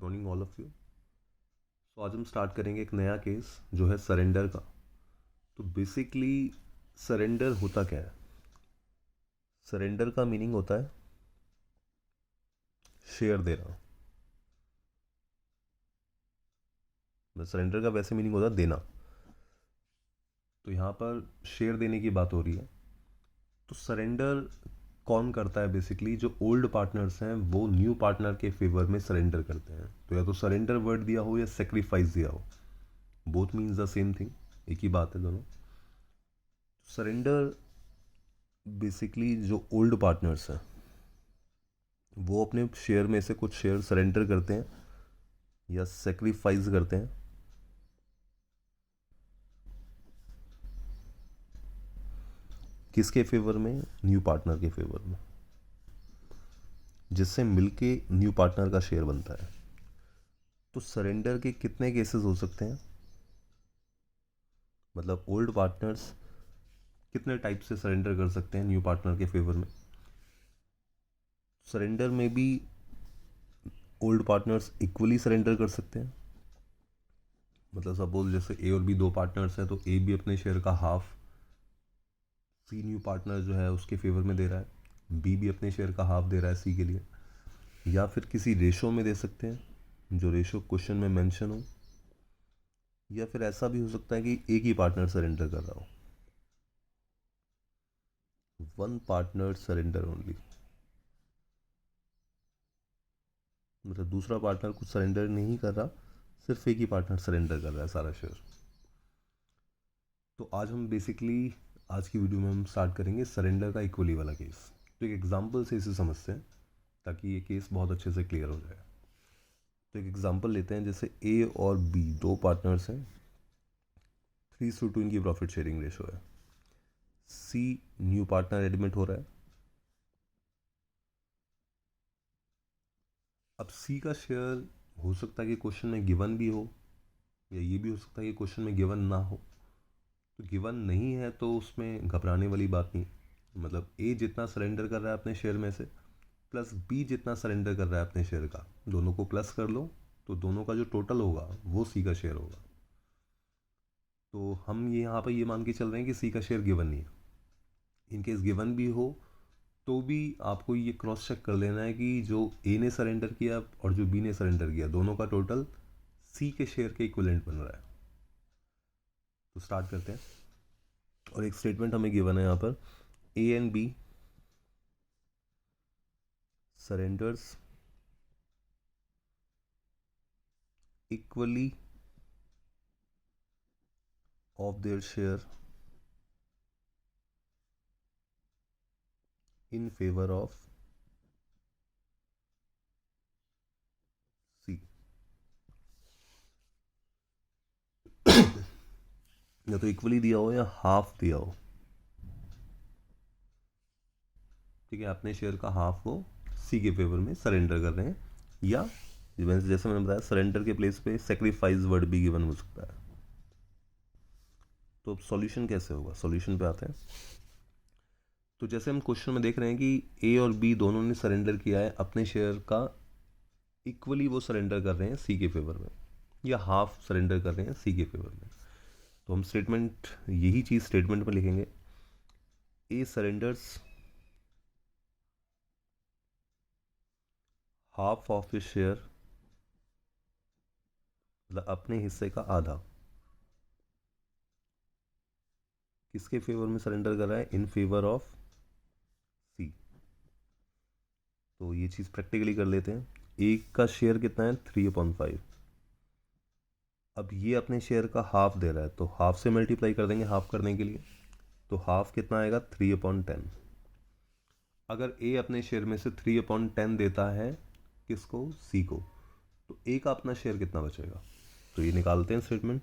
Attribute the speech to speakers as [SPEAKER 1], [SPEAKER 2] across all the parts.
[SPEAKER 1] Good morning all of you. So आज हम start करेंगे एक नया केस जो है सरेंडर का। तो बेसिकली सरेंडर होता क्या है? सरेंडर का मीनिंग होता है शेयर देना। सरेंडर का वैसे मीनिंग होता है देना। तो यहाँ पर शेयर देने की बात हो रही है। तो सरेंडर कौन करता है? बेसिकली जो ओल्ड पार्टनर्स हैं वो न्यू पार्टनर के फेवर में सरेंडर करते हैं। तो या तो सरेंडर वर्ड दिया हो या सेक्रीफाइस दिया हो, both means the same thing, एक ही बात है दोनों। सरेंडर बेसिकली जो ओल्ड पार्टनर्स हैं वो अपने शेयर में से कुछ शेयर सरेंडर करते हैं या सेक्रीफाइस करते हैं किसके फेवर में? न्यू पार्टनर के फेवर में, जिससे मिलके न्यू पार्टनर का शेयर बनता है। तो सरेंडर के कितने केसेस हो सकते हैं? मतलब ओल्ड पार्टनर्स कितने टाइप से सरेंडर कर सकते हैं न्यू पार्टनर के फेवर में? सरेंडर में भी ओल्ड पार्टनर्स इक्वली सरेंडर कर सकते हैं। मतलब सपोज जैसे ए और बी दो पार्टनर्स हैं, तो ए भी अपने शेयर का हाफ सी न्यू पार्टनर जो है उसके फेवर में दे रहा है, बी भी अपने शेयर का हाफ दे रहा है सी के लिए। या फिर किसी रेशो में दे सकते हैं जो रेशो क्वेश्चन में मेंशन हो। या फिर ऐसा भी हो सकता है कि एक ही पार्टनर सरेंडर कर रहा हो, वन पार्टनर सरेंडर ओनली। मतलब दूसरा पार्टनर कुछ सरेंडर नहीं कर रहा, सिर्फ एक ही पार्टनर सरेंडर कर रहा है सारा शेयर। तो आज हम बेसिकली आज की वीडियो में हम स्टार्ट करेंगे सरेंडर का इक्वली वाला केस। तो एक एग्जांपल से इसे समझते हैं ताकि ये केस बहुत अच्छे से क्लियर हो जाए। तो एक एग्जांपल लेते हैं, जैसे ए और बी दो पार्टनर्स हैं, 3:2 इनकी प्रॉफिट शेयरिंग रेशो है। सी न्यू पार्टनर एडमिट हो रहा है। अब सी का शेयर हो सकता है कि क्वेश्चन में गिवन भी हो, या ये भी हो सकता है कि क्वेश्चन में गिवन ना हो। तो गिवन नहीं है तो उसमें घबराने वाली बात नहीं। मतलब ए जितना सरेंडर कर रहा है अपने शेयर में से प्लस बी जितना सरेंडर कर रहा है अपने शेयर का, दोनों को प्लस कर लो तो दोनों का जो टोटल होगा वो सी का शेयर होगा। तो हम ये यहाँ पर ये मान के चल रहे हैं कि सी का शेयर गिवन नहीं है। इनकेस गिवन भी हो तो भी आपको ये क्रॉस चेक कर लेना है कि जो ए ने सरेंडर किया और जो बी ने सरेंडर किया दोनों का टोटल सी के शेयर के इक्विवेलेंट बन रहा है। तो स्टार्ट करते हैं। और एक स्टेटमेंट हमें गिवन है यहाँ पर, A and B surrenders equally of their share in favor of C। या तो इक्वली दिया हो या हाफ दिया हो, ठीक है, अपने शेयर का हाफ वो सी के फेवर में सरेंडर कर रहे हैं। या जैसे मैंने बताया सरेंडर के प्लेस पे सेक्रीफाइस वर्ड भी गिवन हो सकता है। तो अब सॉल्यूशन कैसे होगा? सॉल्यूशन पे आते हैं। तो जैसे हम क्वेश्चन में देख रहे हैं कि ए और बी दोनों ने सरेंडर किया है अपने शेयर का, इक्वली वो सरेंडर कर रहे हैं सी के फेवर में, या हाफ सरेंडर कर रहे हैं सी के फेवर में। तो हम स्टेटमेंट यही चीज़ स्टेटमेंट में लिखेंगे, A surrenders half of his share, मतलब अपने हिस्से का आधा, किसके फेवर में सरेंडर कर रहा है? इन फेवर ऑफ सी। तो ये चीज़ प्रैक्टिकली कर लेते हैं। एक का शेयर कितना है? 3/5। अब ये अपने शेयर का हाफ दे रहा है तो हाफ से मल्टीप्लाई कर देंगे हाफ करने के लिए। तो हाफ कितना आएगा? 3/10। अगर ए अपने शेयर में से 3/10 देता है किसको? सी को, तो ए का अपना शेयर कितना बचेगा? तो ये निकालते हैं स्टेटमेंट,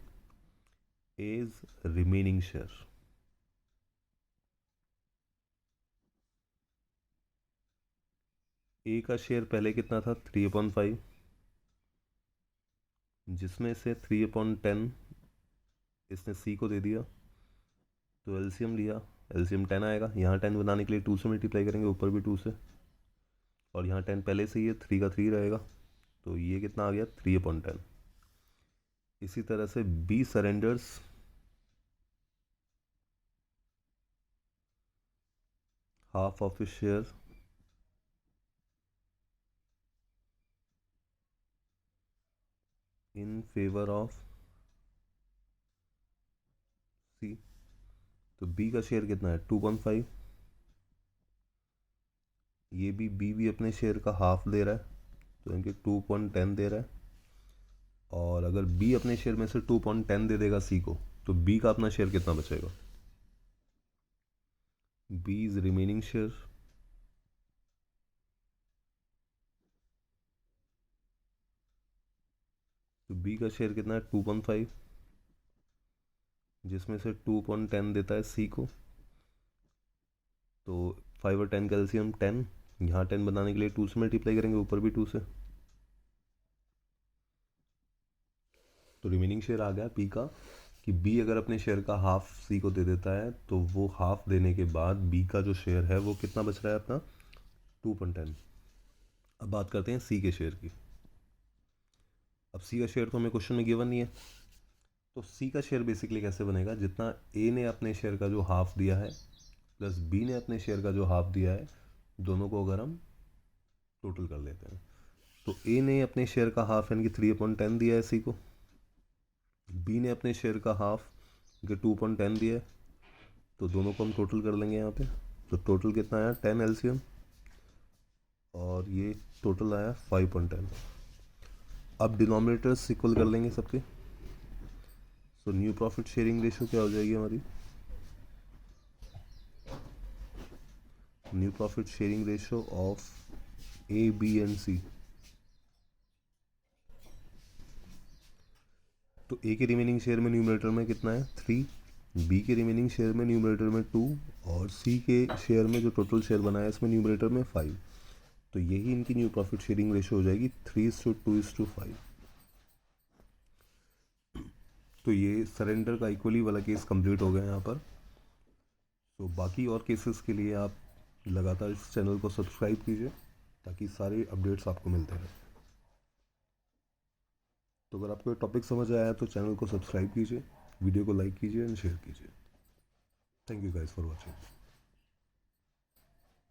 [SPEAKER 1] एज रिमेनिंग शेयर। ए का शेयर पहले कितना था? 3/5, जिसमें से 3/10 इसने सी को दे दिया। तो एलसीएम लिया, एलसीएम 10 आएगा। यहाँ 10 बनाने के लिए 2 से मल्टीप्लाई करेंगे, ऊपर भी 2 से, और यहाँ 10 पहले से ही है, 3 का 3 रहेगा। तो ये कितना आ गया 3/10। इसी तरह से B surrenders half of his share in favor of C। तो B का शेयर कितना है 2.5। ये भी B भी अपने शेयर का हाफ दे रहा है, तो इनके 2.10 दे रहा है। और अगर B अपने शेयर में से 2.10 दे देगा C को, तो B का अपना शेयर कितना बचेगा? B इज रिमेनिंग शेयर, तो B का शेयर कितना है 2.5, जिसमें से 2.10 देता है C को। तो 5 और 10 का एलसीएम 10, यहाँ 10 बनाने के लिए 2 से मल्टीप्लाई करेंगे, ऊपर भी 2 से। तो रिमेनिंग शेयर आ गया P का कि B अगर अपने शेयर का हाफ C को दे देता है, तो वो हाफ देने के बाद B का जो शेयर है वो कितना बच रहा है अपना 2.10। अब बात करते हैं C के शेयर की। अब C का शेयर तो हमें क्वेश्चन में गिवन नहीं है, तो C का शेयर बेसिकली कैसे बनेगा? जितना A ने अपने शेयर का जो हाफ दिया है प्लस B ने अपने शेयर का जो हाफ दिया है, दोनों को अगर हम टोटल कर लेते हैं, तो A ने अपने शेयर का हाफ यानी कि 3/10 दिया है C को, B ने अपने शेयर का हाफ कि 2.10 दिया है, तो दोनों को हम टोटल कर लेंगे यहाँ पे। तो टोटल कितना आया 10 एलसीएम, और ये टोटल आया 5.10। अब डिनोमिनेटर्स इक्वल कर लेंगे सबके। So new profit sharing ratio क्या हो जाएगी हमारी? New profit sharing ratio of A, B and C। तो A के रिमेनिंग शेयर में न्यूमरेटर में कितना है 3, B के रिमेनिंग शेयर में न्यूमरेटर में 2, और C के शेयर में जो टोटल शेयर बना है इसमें न्यूमरेटर में 5। तो यही इनकी न्यू प्रॉफिट शेयरिंग रेशियो हो जाएगी 3:2:5। तो ये सरेंडर का इक्वली वाला केस कंप्लीट हो गया यहाँ पर। तो बाकी और केसेस के लिए आप लगातार इस चैनल को सब्सक्राइब कीजिए ताकि सारे अपडेट्स आपको मिलते रहें। तो अगर आपको ये टॉपिक समझ आया तो चैनल को सब्सक्राइब कीजिए, वीडियो को लाइक कीजिए एंड शेयर कीजिए। Thank you guys for watching.